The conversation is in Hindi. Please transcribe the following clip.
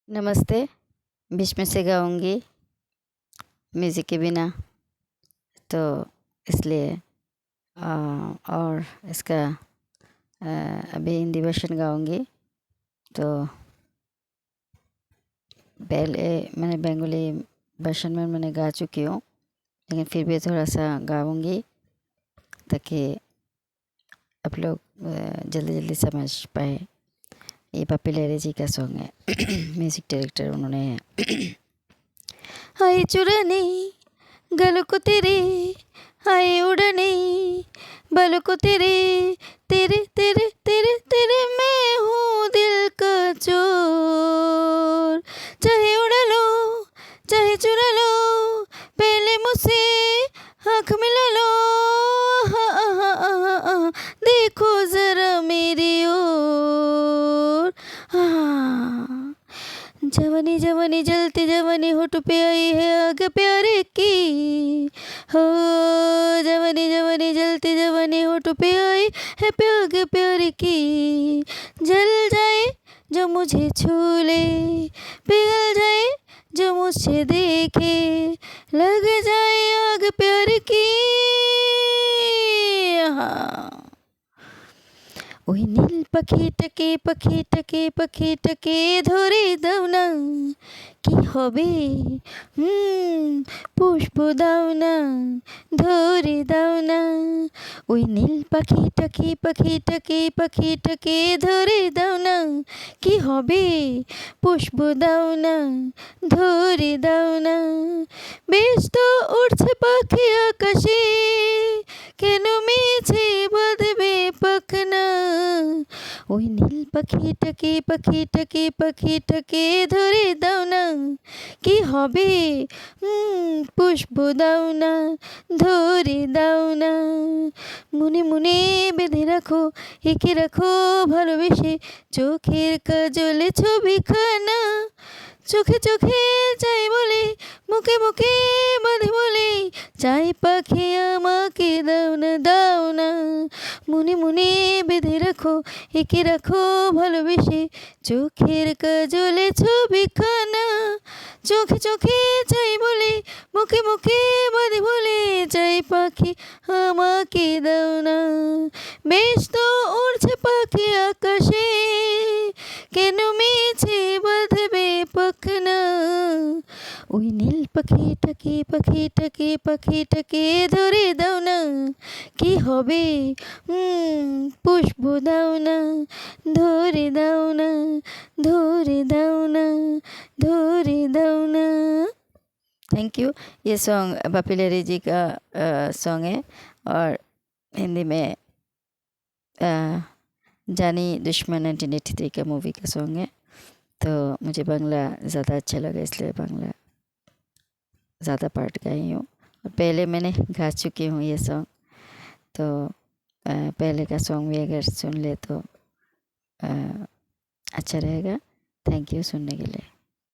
नमस्ते। बीच में से गाऊंगी म्यूज़िक के बिना, तो इसलिए और इसका अभी हिंदी वर्जन गाऊंगी। तो पहले मैंने बंगाली वर्जन में मैंने गा चुकी हूँ, लेकिन फिर भी थोड़ा सा गाऊंगी ताकि आप लोग जल्दी जल्दी समझ पाए। ये पप्पी लहरी जी का सॉन्ग है। म्यूज़िक डायरेक्टर उन्होंने है। हाय चुराने गलों को तेरे, हाय उड़ाने बालों को तेरे, तेरे तेरे तेरे तेरे मैं हूँ दिल का चोर। चाहे उड़ा लो चाहे चुरा लो, पहले मुझसे आँख मिला लो। हाँ हाँ हाँ हाँ, देखो ज़रा मेरी ओर। हाँ, जवानी जवानी जलती जवानी होठ पे आई है आग प्यारे की। हो जवानी जवानी जलती जवानी होठ पे आई है आग प्यारे की। जल जाए जो मुझे छू ले, पिघल जाए जो मुझसे देखे, लग जाए आग प्यार की। हाँ, ওই নীল পাখিটাকে পাখিটাকে পাখিটাকে ধরে দাও না, কি হবে পুষ্প দাও না, ধরে দাও না। ওই নীল পাখিটাকে পাখিটাকে পাখিটাকে ধরে দাও না, কি হবে পুষ্প দাও না, ধরে দাও না। বেশ তো উড়ছে পাখি আকাশে, কেন মিছে বাঁধবে পাখনা। ওই নীল পাখিটাকে পাখিটাকে পাখিটাকে ধরে দাও না, কি হবে পুষ্প দাও না, ধরে দাও না। মনে মনে বেঁধে রাখো, এঁকে রাখো ভালোবেসে চোখের কাজলে ছবিখানা। চোখে চোখে চাই বলে, মুখে মুখে বাঁধে বলে, চাই পাখি আমাকে দাও না দাও না। মনে মনে বেঁধে রাখো, এঁকে রাখো ভালোবেসে চোখের কাজলে ছবিখানা। চোখে চোখে চাই বলে, মুখে মুখে বাঁধে বলে, চাই পাখি আমাকে দাও না। বেশ তো উড়ছে পাখি আকাশে, কেন মিছে বাঁধবে পাখনা। ওই নীল পাখিটাকে পাখিটাকে পাখিটাকে ধরে দাও না, কি হবে পুষ্প দাও না, ধরে দাও না, ধরে দাও না, ধরে दाओ ना। Thank you. ये सॉन्ग पप्पी लहरी जी का सॉन्ग है और हिंदी में जानी दुश्मन 1983 का मूवी का सॉन्ग है। तो मुझे बांग्ला ज़्यादा अच्छा लगा, इसलिए बांग्ला ज़्यादा पार्ट गाई हूँ। और पहले मैंने गा चुकी हूँ ये सॉन्ग, तो पहले का सॉन्ग भी अगर सुन ले तो अच्छा रहेगा। थैंक यू सुनने के लिए।